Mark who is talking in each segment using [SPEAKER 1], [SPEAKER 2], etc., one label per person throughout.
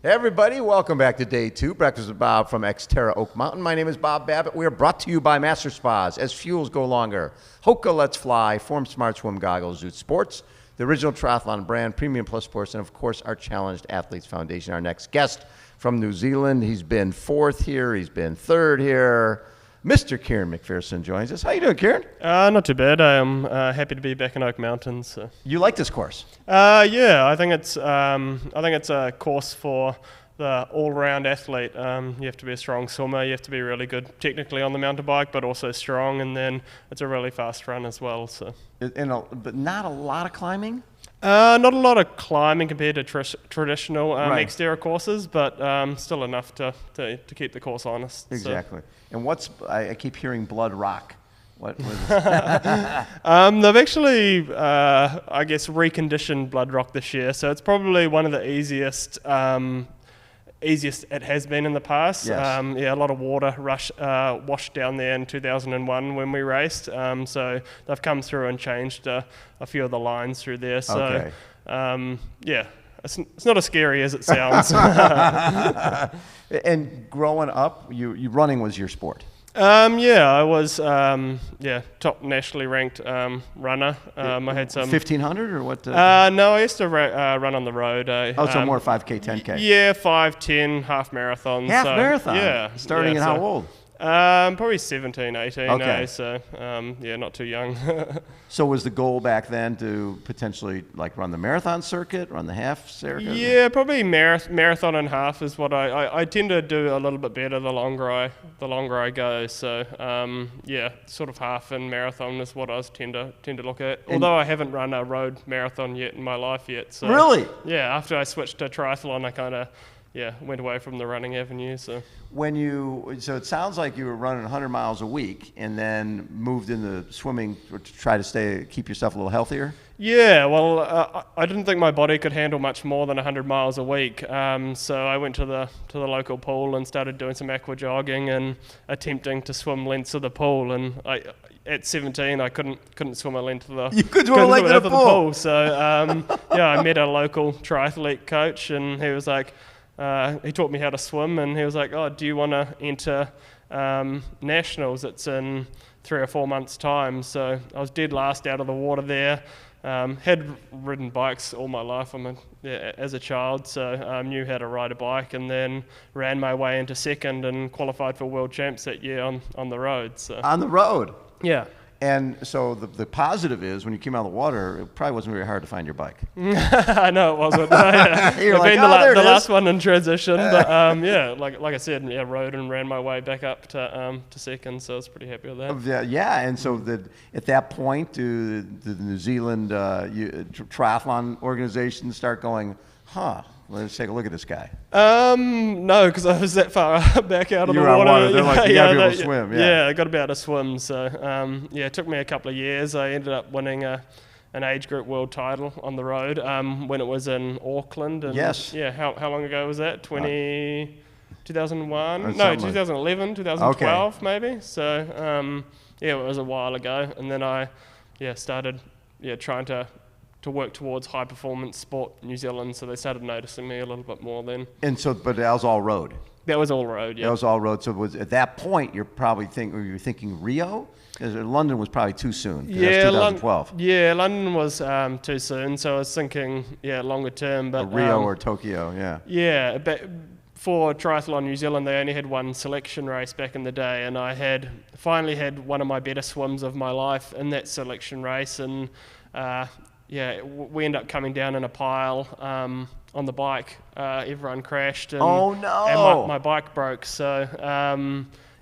[SPEAKER 1] Hey everybody, welcome back to day 2. Breakfast with Bob from XTERRA Oak Mountain. My name is Bob Babbitt. We are brought to you by Master Spas, As Fuels Go Longer, HOKA Let's Fly, Form Smart Swim Goggles, Zoot Sports, the original triathlon brand, Premium Plus Sports, and of course our Challenged Athletes Foundation. Our next guest from New Zealand. He's been 4th here, he's been 3rd here. Mr. Kieran McPherson joins us. How you doing, Kieran?
[SPEAKER 2] Not too bad. I am happy to be back in Oak Mountain. So.
[SPEAKER 1] You like this course?
[SPEAKER 2] Yeah, I think it's a course for the all-round athlete. You have to be a strong swimmer. You have to be really good technically on the mountain bike, but also strong. And then it's a really fast run as well. So.
[SPEAKER 1] But not a lot of climbing?
[SPEAKER 2] Not a lot of climbing compared to traditional
[SPEAKER 1] Right.
[SPEAKER 2] XTERRA courses, but still enough to keep the course honest.
[SPEAKER 1] Exactly. And I keep hearing Blood Rock. What was
[SPEAKER 2] They've actually, I guess, reconditioned Blood Rock this year, so it's probably one of the easiest it has been in the past.
[SPEAKER 1] Yes.
[SPEAKER 2] A lot of water washed down there in 2001 when we raced, so they've come through and changed a few of the lines through there. So,
[SPEAKER 1] Okay.
[SPEAKER 2] it's not as scary as it sounds.
[SPEAKER 1] And growing up, you running was your sport?
[SPEAKER 2] I was top nationally ranked runner. I had some
[SPEAKER 1] 1500 or what?
[SPEAKER 2] no, I used to run on the road.
[SPEAKER 1] So more 5K, 10K.
[SPEAKER 2] Yeah, 5, 10, half marathons.
[SPEAKER 1] Half marathon.
[SPEAKER 2] Yeah.
[SPEAKER 1] Starting at how old?
[SPEAKER 2] Probably 17, 18.
[SPEAKER 1] Okay.
[SPEAKER 2] So not too young.
[SPEAKER 1] So was the goal back then to potentially like run the marathon circuit, run the half circuit?
[SPEAKER 2] Yeah, probably marathon and half is what I tend to do a little bit better the longer I go. So sort of half and marathon is what I tend to look at. Although I haven't run a road marathon yet in my life yet. So
[SPEAKER 1] Really?
[SPEAKER 2] Yeah, after I switched to triathlon, I kind of went away from the running avenue. So
[SPEAKER 1] So it sounds like you were running 100 miles a week and then moved into swimming to try to keep yourself a little healthier?
[SPEAKER 2] Yeah, well, I didn't think my body could handle much more than 100 miles a week. So I went to the local pool and started doing some aqua jogging and attempting to swim lengths of the pool. And at 17, I couldn't swim a length of the
[SPEAKER 1] You couldn't swim a length of the pool.
[SPEAKER 2] So I met a local triathlete coach, and he was like, he taught me how to swim, and he was like, "Oh, do you want to enter nationals? It's in 3 or 4 months' time." So I was dead last out of the water there. Had ridden bikes all my life as a child, so knew how to ride a bike, and then ran my way into second and qualified for world champs that year on the road. So.
[SPEAKER 1] On the road?
[SPEAKER 2] Yeah.
[SPEAKER 1] And so the positive is when you came out of the water, it probably wasn't very hard to find your bike.
[SPEAKER 2] I know it wasn't.
[SPEAKER 1] You're like,
[SPEAKER 2] been
[SPEAKER 1] there it is.
[SPEAKER 2] last one in transition, but like I said, rode and ran my way back up to second, so I was pretty happy with that.
[SPEAKER 1] Yeah, and so at that point, do the New Zealand triathlon organization start going, let's take a look at this guy?
[SPEAKER 2] No, because I was that far back out of the
[SPEAKER 1] on
[SPEAKER 2] water.
[SPEAKER 1] water. They're like, you gotta be able to swim.
[SPEAKER 2] Yeah, I got to be able to swim. So it took me a couple of years. I ended up winning an age group world title on the road when it was in Auckland. And
[SPEAKER 1] yes.
[SPEAKER 2] Yeah, how long ago was that? 2001?
[SPEAKER 1] No,
[SPEAKER 2] 2011, 2012 maybe. So it was a while ago. And then I started trying to work towards high performance sport in New Zealand, so they started noticing me a little bit more then.
[SPEAKER 1] And so, but that was all road.
[SPEAKER 2] That was all road, yeah.
[SPEAKER 1] That was all road. So at that point, you're probably thinking Rio? Because London was probably too soon.
[SPEAKER 2] Yeah,
[SPEAKER 1] that's 2012.
[SPEAKER 2] London was too soon, so I was thinking longer term. But
[SPEAKER 1] Rio or Tokyo, yeah.
[SPEAKER 2] Yeah, but for Triathlon New Zealand, they only had one selection race back in the day, and I finally had one of my better swims of my life in that selection race, and we ended up coming down in a pile on the bike. Everyone crashed. And,
[SPEAKER 1] oh, no!
[SPEAKER 2] And my bike broke. So,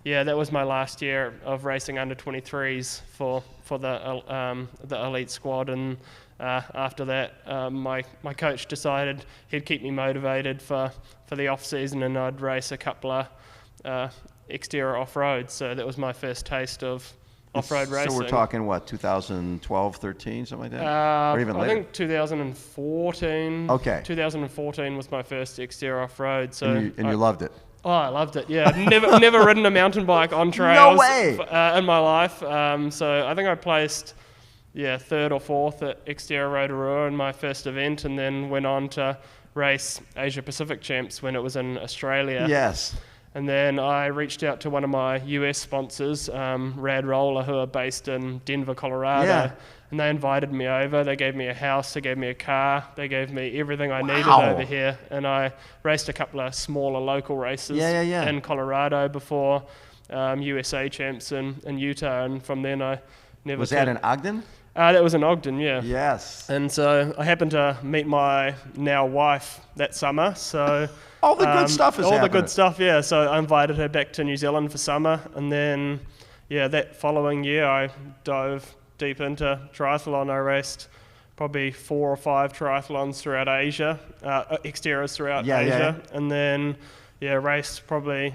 [SPEAKER 2] that was my last year of racing under 23s for the elite squad. And after that, my coach decided he'd keep me motivated for the off season, and I'd race a couple of XTERRA off-road. So that was my first taste of off-road racing.
[SPEAKER 1] So we're talking, 2012, 13, something like that? Or even later?
[SPEAKER 2] I think 2014.
[SPEAKER 1] Okay.
[SPEAKER 2] 2014 was my first XTERRA off-road. So
[SPEAKER 1] and you loved it?
[SPEAKER 2] Oh, I loved it, yeah. Never ridden a mountain bike on trails
[SPEAKER 1] No way!
[SPEAKER 2] In my life. So I think I placed third or fourth at XTERRA Rotorua in my first event, and then went on to race Asia Pacific Champs when it was in Australia.
[SPEAKER 1] Yes.
[SPEAKER 2] And then I reached out to one of my US sponsors, Rad Roller, who are based in Denver, Colorado.
[SPEAKER 1] Yeah.
[SPEAKER 2] And they invited me over. They gave me a house, they gave me a car, they gave me everything I needed
[SPEAKER 1] Wow.
[SPEAKER 2] over here. And I raced a couple of smaller local races
[SPEAKER 1] Yeah.
[SPEAKER 2] in Colorado before USA Champs in Utah. And from then I never...
[SPEAKER 1] Was that in Ogden?
[SPEAKER 2] That was in Ogden, yeah.
[SPEAKER 1] Yes.
[SPEAKER 2] And so I happened to meet my now wife that summer, so...
[SPEAKER 1] All the good stuff is
[SPEAKER 2] all
[SPEAKER 1] happening.
[SPEAKER 2] the good stuff, yeah. So I invited her back to New Zealand for summer, and then, that following year I dove deep into triathlon. I raced probably 4 or 5 triathlons throughout Asia, XTERRAs throughout Asia, and then, raced probably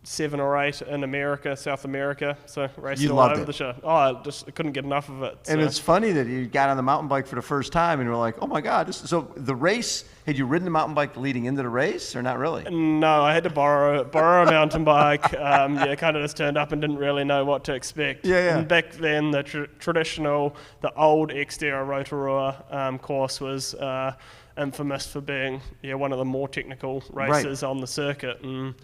[SPEAKER 2] 7 or 8 in America, South America, so raced all over the show. Oh, I couldn't get enough of it.
[SPEAKER 1] And
[SPEAKER 2] so.
[SPEAKER 1] it's funny that you got on the mountain bike for the first time and you're like, oh my God. So the race, had you ridden the mountain bike leading into the race or not really?
[SPEAKER 2] No, I had to borrow a mountain bike. Kind of just turned up and didn't really know what to expect.
[SPEAKER 1] Yeah.
[SPEAKER 2] And back then, the traditional, the old XTERRA Rotorua course was infamous for being one of the more technical races on the circuit. And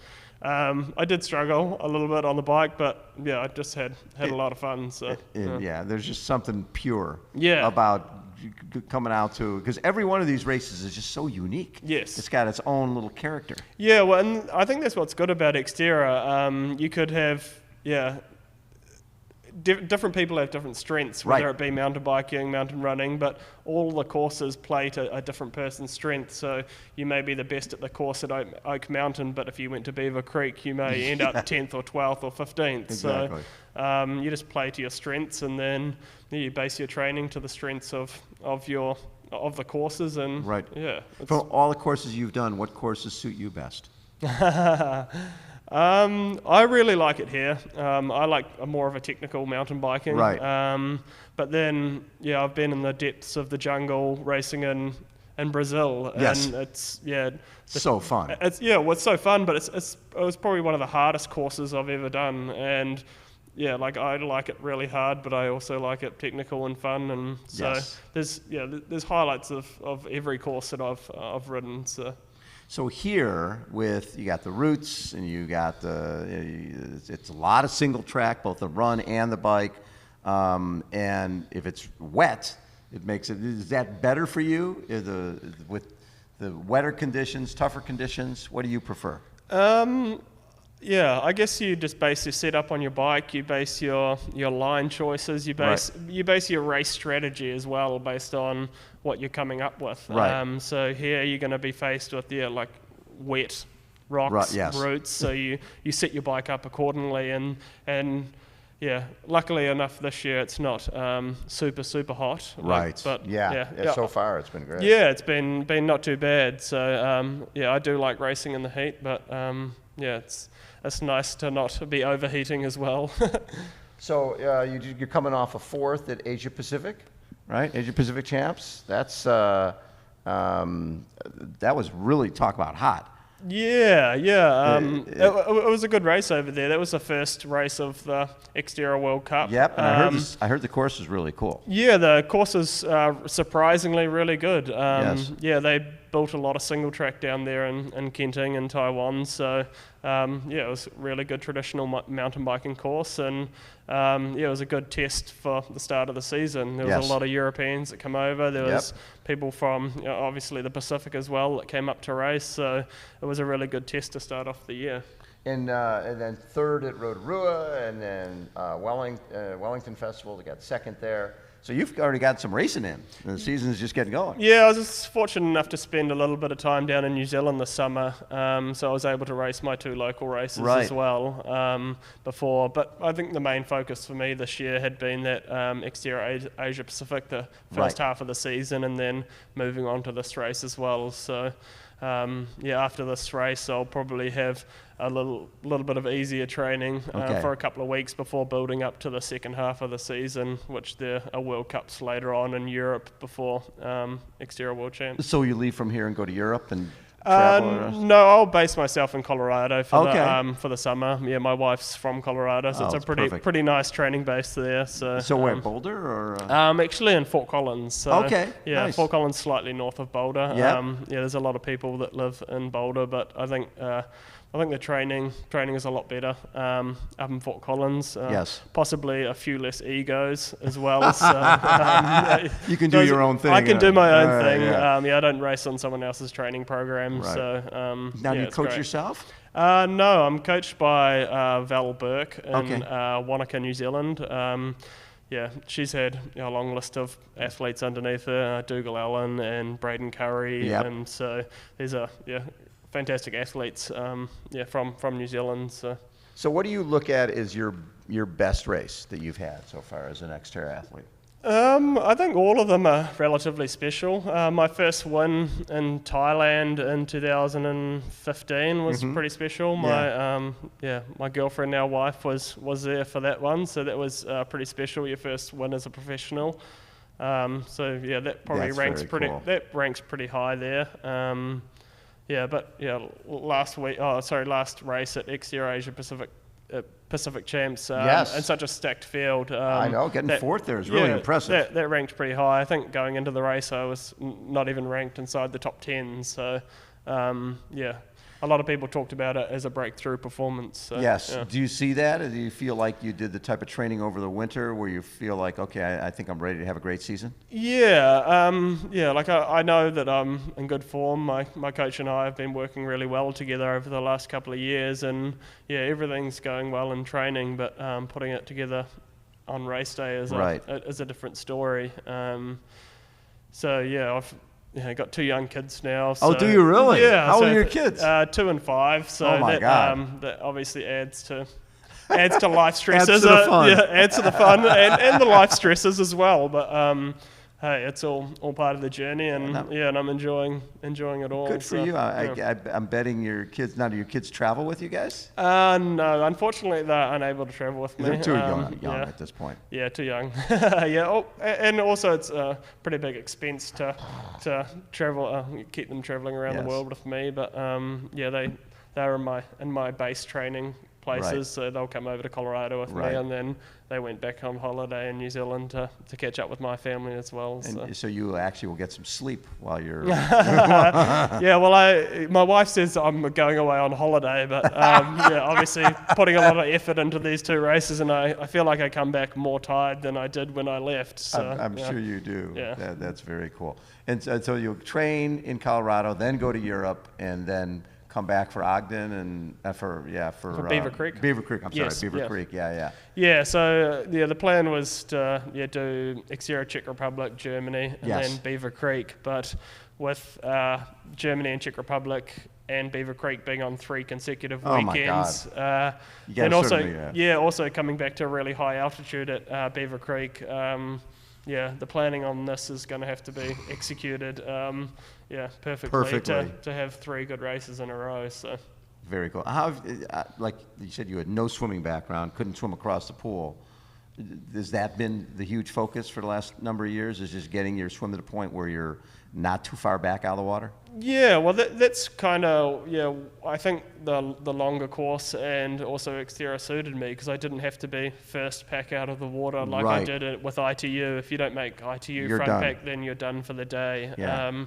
[SPEAKER 2] I did struggle a little bit on the bike, but I just had a lot of fun. So
[SPEAKER 1] there's just something pure
[SPEAKER 2] about
[SPEAKER 1] coming out to, because every one of these races is just so unique.
[SPEAKER 2] Yes,
[SPEAKER 1] it's got its own little character.
[SPEAKER 2] Yeah, well, and I think that's what's good about XTERRA. You could have different people have different strengths, whether it be mountain biking, mountain running, but all the courses play to a different person's strength. So you may be the best at the course at Oak Mountain, but if you went to Beaver Creek, you may end up 10th or 12th or 15th.
[SPEAKER 1] Exactly.
[SPEAKER 2] So you just play to your strengths, and then you base your training to the strengths of the courses. And
[SPEAKER 1] from all the courses you've done, what courses suit you best?
[SPEAKER 2] I really like it here. I like more of a technical mountain biking.
[SPEAKER 1] Right.
[SPEAKER 2] But then, I've been in the depths of the jungle racing in Brazil.
[SPEAKER 1] Yes.
[SPEAKER 2] And it's,
[SPEAKER 1] so fun.
[SPEAKER 2] It's so fun, but it was probably one of the hardest courses I've ever done. And I like it really hard, but I also like it technical and fun. And so there's highlights of every course that I've ridden.
[SPEAKER 1] So here, you got the routes, and you got it's a lot of single track, both the run and the bike. And if it's wet, it makes it. Is that better for you? With the wetter conditions, tougher conditions, what do you prefer?
[SPEAKER 2] I guess you just base your setup on your bike. You base your line choices. You base your race strategy as well based on what you're coming up with.
[SPEAKER 1] Right.
[SPEAKER 2] So here you're going to be faced with wet rocks, routes. So you set your bike up accordingly, and luckily enough this year it's not super hot.
[SPEAKER 1] Right.
[SPEAKER 2] But
[SPEAKER 1] so far it's been great.
[SPEAKER 2] Yeah, it's been not too bad. So I do like racing in the heat, but it's nice to not be overheating as well.
[SPEAKER 1] So you're coming off a 4th at Asia Pacific, right? Asia Pacific Champs. That was really, talk about hot.
[SPEAKER 2] It was a good race over there. That was the first race of the XTERRA World Cup.
[SPEAKER 1] Yep, and I heard the course was really cool.
[SPEAKER 2] Yeah, the course is surprisingly really good.
[SPEAKER 1] Yes.
[SPEAKER 2] They built a lot of single track down there in Kenting in Taiwan. So it was a really good traditional mountain biking course, and it was a good test for the start of the season. There was a lot of Europeans that come over. There was people from obviously the Pacific as well that came up to race. So it was a really good test to start off the year.
[SPEAKER 1] And then 3rd at Rotorua, and then Wellington Festival. They got 2nd there. So you've already got some racing in. The season's just getting going. Yeah,
[SPEAKER 2] I was just fortunate enough to spend a little bit of time down in New Zealand this summer, so I was able to race my 2 local races as well before. But I think the main focus for me this year had been that XTERRA Asia Pacific, the first half of the season, and then moving on to this race as well. So after this race, I'll probably have a little bit of easier training for a couple of weeks before building up to the second half of the season, which there are World Cups later on in Europe before XTERRA World Champs.
[SPEAKER 1] So you leave from here and go to Europe and
[SPEAKER 2] No, I'll base myself in Colorado for
[SPEAKER 1] Okay.
[SPEAKER 2] for the summer. Yeah, my wife's from Colorado, so
[SPEAKER 1] Oh,
[SPEAKER 2] it's a
[SPEAKER 1] it's
[SPEAKER 2] pretty
[SPEAKER 1] perfect.
[SPEAKER 2] pretty nice training base there. So
[SPEAKER 1] where, Boulder or?
[SPEAKER 2] actually in Fort Collins. So,
[SPEAKER 1] Okay,
[SPEAKER 2] yeah,
[SPEAKER 1] nice.
[SPEAKER 2] Fort Collins slightly north of Boulder.
[SPEAKER 1] Yep.
[SPEAKER 2] Yeah, there's a lot of people that live in Boulder, but I think the training is a lot better up in Fort Collins.
[SPEAKER 1] Yes.
[SPEAKER 2] Possibly a few less egos as well. So,
[SPEAKER 1] You can do your own thing.
[SPEAKER 2] I can do my own thing.
[SPEAKER 1] Yeah.
[SPEAKER 2] I don't race on someone else's training program.
[SPEAKER 1] Right.
[SPEAKER 2] So
[SPEAKER 1] Now, do you
[SPEAKER 2] it's
[SPEAKER 1] coach
[SPEAKER 2] great.
[SPEAKER 1] yourself?
[SPEAKER 2] No, I'm coached by Val Burke in
[SPEAKER 1] Okay.
[SPEAKER 2] Wanaka, New Zealand. Yeah, she's had a long list of athletes underneath her, Dougal Allen and Braden Curry,
[SPEAKER 1] Yep.
[SPEAKER 2] and so there's fantastic athletes from New Zealand.
[SPEAKER 1] So what do you look at as your best race that you've had so far as an XTERRA athlete?
[SPEAKER 2] I think all of them are relatively special. My first win in Thailand in 2015 was pretty special. My girlfriend, now wife, was there for that one, so that was pretty special. Your first win as a professional. That probably
[SPEAKER 1] That's
[SPEAKER 2] ranks
[SPEAKER 1] very
[SPEAKER 2] pretty.
[SPEAKER 1] cool.
[SPEAKER 2] That ranks pretty high there. Last race at XTERRA Asia Pacific Champs,
[SPEAKER 1] Yes.
[SPEAKER 2] and such a stacked field.
[SPEAKER 1] I know, getting fourth there is really impressive.
[SPEAKER 2] That ranked pretty high. I think going into the race, I was not even ranked inside the top 10. So, a lot of people talked about it as a breakthrough performance. So,
[SPEAKER 1] Yes.
[SPEAKER 2] yeah.
[SPEAKER 1] Do you see that? Or do you feel like you did the type of training over the winter where you feel like, okay, I think I'm ready to have a great season?
[SPEAKER 2] I know that I'm in good form. My coach and I have been working really well together over the last couple of years, and everything's going well in training, but putting it together on race day is a different story. I've got two young kids now. So,
[SPEAKER 1] Oh, do you really?
[SPEAKER 2] Yeah.
[SPEAKER 1] How old are your kids?
[SPEAKER 2] 2 and 5. So
[SPEAKER 1] Oh my God.
[SPEAKER 2] That obviously adds to life stresses.
[SPEAKER 1] Adds to the fun.
[SPEAKER 2] Adds to the fun and the life stresses as well. But hey, it's all part of the journey, and I'm enjoying it all.
[SPEAKER 1] Good for you. I'm betting your kids. Now, do your kids travel with you guys?
[SPEAKER 2] No, unfortunately they're unable to travel with me.
[SPEAKER 1] They're too young at this point.
[SPEAKER 2] Yeah, too young. And also it's a pretty big expense to travel, keep them traveling around the world with me. But they're in my base training places,
[SPEAKER 1] Right.
[SPEAKER 2] so they'll come over to Colorado with
[SPEAKER 1] Right.
[SPEAKER 2] me, and then they went back on holiday in New Zealand to catch up with my family as well.
[SPEAKER 1] And so you actually will get some sleep while you're.
[SPEAKER 2] My wife says I'm going away on holiday, but obviously putting a lot of effort into these two races, and I feel like I come back more tired than I did when I left. So,
[SPEAKER 1] I'm sure you do.
[SPEAKER 2] Yeah.
[SPEAKER 1] That's very cool. And so you'll train in Colorado, then go to Europe, and then come back for Ogden and for
[SPEAKER 2] Beaver Creek.
[SPEAKER 1] Beaver Creek. I'm
[SPEAKER 2] Yes,
[SPEAKER 1] sorry, Beaver
[SPEAKER 2] yeah.
[SPEAKER 1] Creek. Yeah.
[SPEAKER 2] Yeah, so the plan was to do XTERRA Czech Republic, Germany, and
[SPEAKER 1] Yes.
[SPEAKER 2] then Beaver Creek. But with Germany and Czech Republic and Beaver Creek being on 3 consecutive
[SPEAKER 1] Oh my
[SPEAKER 2] weekends,
[SPEAKER 1] You gotta
[SPEAKER 2] and also
[SPEAKER 1] certainly,
[SPEAKER 2] also coming back to a really high altitude at Beaver Creek. The planning on this is going to have to be executed perfectly. To have 3 good races in a row. So.
[SPEAKER 1] Very cool. How, like you said, you had no swimming background, couldn't swim across the pool. Has that been the huge focus for the last number of years? Is just getting your swim to the point where you're not too far back out of the water?
[SPEAKER 2] Yeah, well, that's kind of, I think the longer course and also XTERRA suited me because I didn't have to be first pack out of the water like I did it with ITU. If you don't make ITU
[SPEAKER 1] You're
[SPEAKER 2] front
[SPEAKER 1] done.
[SPEAKER 2] pack, then you're done for the day.
[SPEAKER 1] Yeah.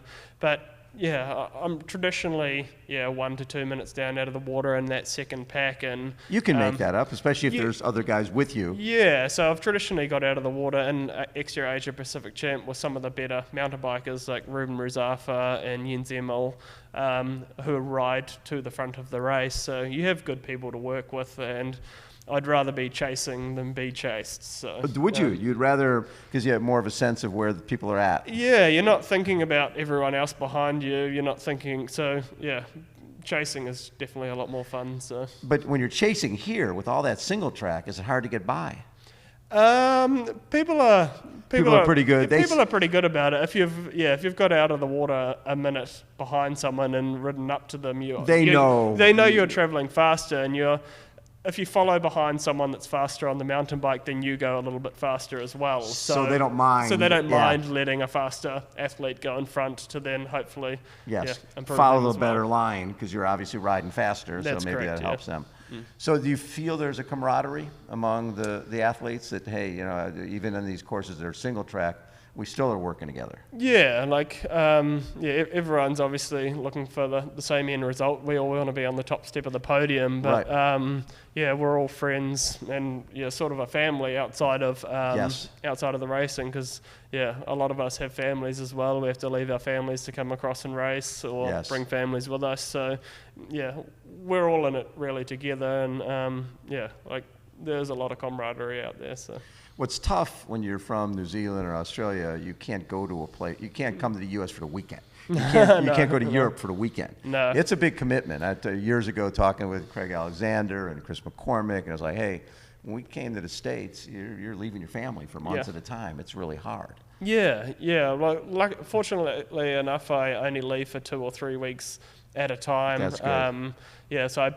[SPEAKER 2] I'm traditionally 1 to 2 minutes down out of the water in that second pack, and
[SPEAKER 1] You can make that up, especially if there's other guys with you.
[SPEAKER 2] yeah, so I've traditionally got out of the water in XTERRA Asia Pacific Champ with some of the better mountain bikers like Ruben Ruzafa and Jens Emil, who ride to the front of the race. So you have good people to work with, and I'd rather be chasing than be chased. So
[SPEAKER 1] Would you? You'd rather, because you have more of a sense of where the people are at.
[SPEAKER 2] Yeah, you're not thinking about everyone else behind you. You're not thinking, chasing is definitely a lot more fun. So.
[SPEAKER 1] But when you're chasing here with all that single track, is it hard to get by?
[SPEAKER 2] People are
[SPEAKER 1] pretty good.
[SPEAKER 2] People are pretty good about it. If you've got out of the water a minute behind someone and ridden up to them,
[SPEAKER 1] They know
[SPEAKER 2] you're traveling faster, and if you follow behind someone that's faster on the mountain bike, then you go a little bit faster as well.
[SPEAKER 1] So they don't mind.
[SPEAKER 2] So they don't mind letting a faster athlete go in front to then hopefully improve
[SPEAKER 1] follow
[SPEAKER 2] them
[SPEAKER 1] the
[SPEAKER 2] as well.
[SPEAKER 1] better line because you're obviously riding faster.
[SPEAKER 2] That's
[SPEAKER 1] so maybe
[SPEAKER 2] correct,
[SPEAKER 1] that helps them. So do you feel there's a camaraderie among the athletes that, hey, you know, even in these courses that are single track, we still are working together?
[SPEAKER 2] Yeah, like, everyone's obviously looking for the same end result. We all want to be on the top step of the podium, but we're all friends and sort of a family outside of the racing, because a lot of us have families as well. We have to leave our families to come across and race, or bring families with us. So we're all in it really together, and like there's a lot of camaraderie out there. So.
[SPEAKER 1] What's tough when you're from New Zealand or Australia, you can't go to a place, you can't come to the U.S. for the weekend. You can't go to Europe for the weekend.
[SPEAKER 2] No.
[SPEAKER 1] It's a big commitment. Years ago, talking with Craig Alexander and Chris McCormick, and I was like, hey, when we came to the States, you're leaving your family for months at a time. It's really hard. Like, fortunately enough, I only leave for 2 or 3 weeks at a time. That's good.
[SPEAKER 2] So I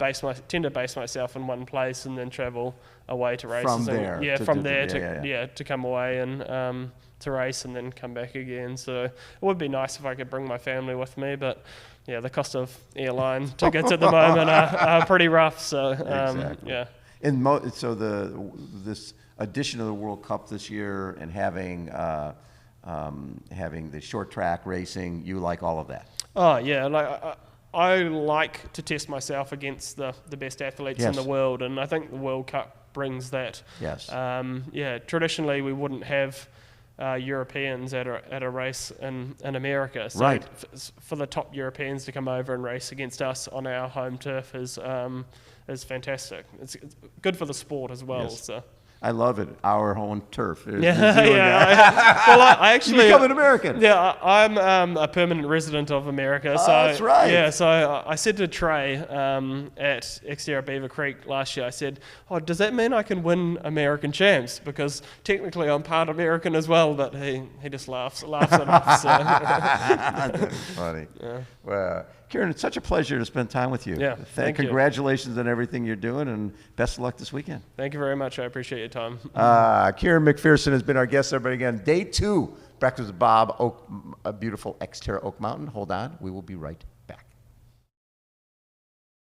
[SPEAKER 2] tend to base myself in one place and then travel away to races.
[SPEAKER 1] From there.
[SPEAKER 2] To come away and to race and then come back again. So it would be nice if I could bring my family with me, but the cost of airline tickets at the moment are pretty rough. So
[SPEAKER 1] exactly. And this edition of the World Cup this year and having the short track racing, you like all of that?
[SPEAKER 2] Oh yeah, like I like to test myself against the best athletes in the world, and I think the World Cup brings that.
[SPEAKER 1] Yes.
[SPEAKER 2] Traditionally we wouldn't have Europeans at a race in America. So
[SPEAKER 1] right.
[SPEAKER 2] For the top Europeans to come over and race against us on our home turf is fantastic. It's good for the sport as well.
[SPEAKER 1] Yes.
[SPEAKER 2] So.
[SPEAKER 1] I love it. Our home turf.
[SPEAKER 2] I actually
[SPEAKER 1] you become an American.
[SPEAKER 2] Yeah, I'm a permanent resident of America. So
[SPEAKER 1] that's right.
[SPEAKER 2] Yeah, so I said to Trey at XTERRA Beaver Creek last year, I said, "Oh, does that mean I can win American champs? Because technically I'm part American as well." But he just laughs it off. So.
[SPEAKER 1] That's funny. Yeah. Well, Kieran, it's such a pleasure to spend time with you.
[SPEAKER 2] Yeah, thank you.
[SPEAKER 1] Congratulations on everything you're doing, and best of luck this weekend.
[SPEAKER 2] Thank you very much. I appreciate your time.
[SPEAKER 1] Kieran McPherson has been our guest, everybody. Again, day 2, Breakfast with Bob, a beautiful XTERRA Oak Mountain. Hold on. We will be right